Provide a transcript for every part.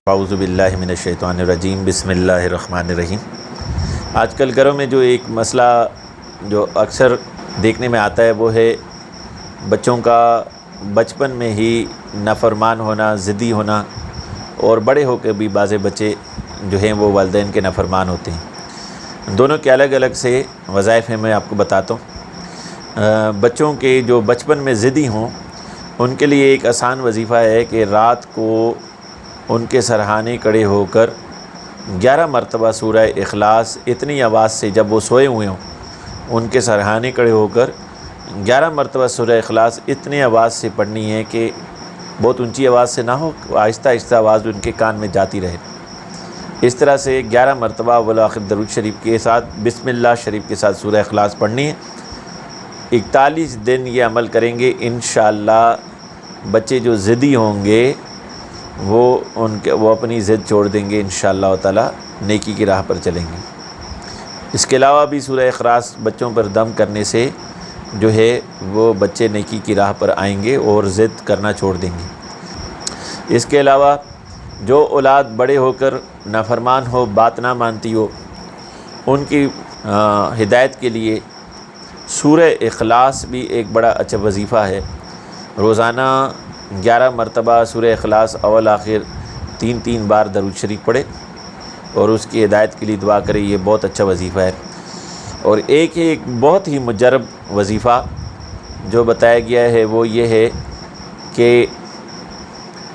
اعوذ باللہ من الشیطان الرجیم بسم اللہ الرحمن الرحیم۔ آج کل گھروں میں جو ایک مسئلہ جو اکثر دیکھنے میں آتا ہے وہ ہے بچوں کا بچپن میں ہی نافرمان ہونا، ضدی ہونا، اور بڑے ہو کے بھی بعض بچے جو ہیں وہ والدین کے نافرمان ہوتے ہیں۔ دونوں کے الگ الگ سے وظائف ہیں، میں آپ کو بتاتا ہوں۔ بچوں کے جو بچپن میں ضدی ہوں ان کے لیے ایک آسان وظیفہ ہے کہ رات کو ان کے سرہانے کھڑے ہو کر 11 مرتبہ سورہ اخلاص اتنی آواز سے، جب وہ سوئے ہوئے ہوں ان کے سرہانے کھڑے ہو کر 11 مرتبہ سورہ اخلاص اتنی آواز سے پڑھنی ہے کہ بہت اونچی آواز سے نہ ہو، آہستہ آہستہ آواز ان کے کان میں جاتی رہے۔ اس طرح سے 11 مرتبہ اول آخر درود شریف کے ساتھ بسم اللہ شریف کے ساتھ سورہ اخلاص پڑھنی ہے۔ 41 دن یہ عمل کریں گے، انشاءاللہ بچے جو ضدی ہوں گے وہ اپنی ضد چھوڑ دیں گے، انشاءاللہ تعالی نیکی کی راہ پر چلیں گے۔ اس کے علاوہ بھی سورہ اخلاص بچوں پر دم کرنے سے جو ہے وہ بچے نیکی کی راہ پر آئیں گے اور ضد کرنا چھوڑ دیں گے۔ اس کے علاوہ جو اولاد بڑے ہو کر نافرمان ہو، بات نہ مانتی ہو، ان کی ہدایت کے لیے سورہ اخلاص بھی ایک بڑا اچھا وظیفہ ہے۔ روزانہ 11 مرتبہ سورہ اخلاص اول آخر 3 بار درود شریف پڑھے اور اس کی ہدایت کے لیے دعا کرے، یہ بہت اچھا وظیفہ ہے۔ اور ایک بہت ہی مجرب وظیفہ جو بتایا گیا ہے وہ یہ ہے کہ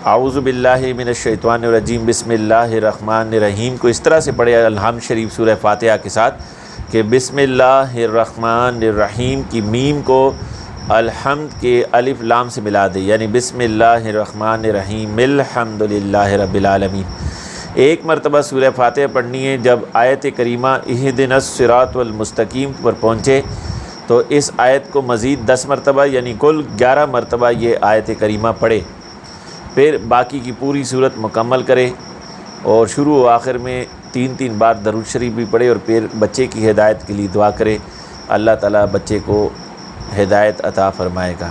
اعوذ باللہ من الشیطان الرجیم بسم اللہ الرحمن الرحیم کو اس طرح سے پڑھے الحمد شریف سورہ فاتحہ کے ساتھ کہ بسم اللہ الرحمن الرحیم کی میم کو الحمد کے الف لام سے ملا دے، یعنی بسم اللہ الرحمن الرحیم الحمد للہ رب العالمین۔ ایک مرتبہ سورہ فاتحہ پڑھنی ہے۔ جب آیت کریمہ اہدنا الصراط المستقیم پر پہنچے تو اس آیت کو مزید 10 مرتبہ یعنی کل 11 مرتبہ یہ آیت کریمہ پڑھے، پھر باقی کی پوری صورت مکمل کرے اور شروع و آخر میں 3 بار درود شریف بھی پڑھے اور پھر بچے کی ہدایت کے لیے دعا کرے، اللہ تعالیٰ بچے کو ہدایت عطا فرمائے گا۔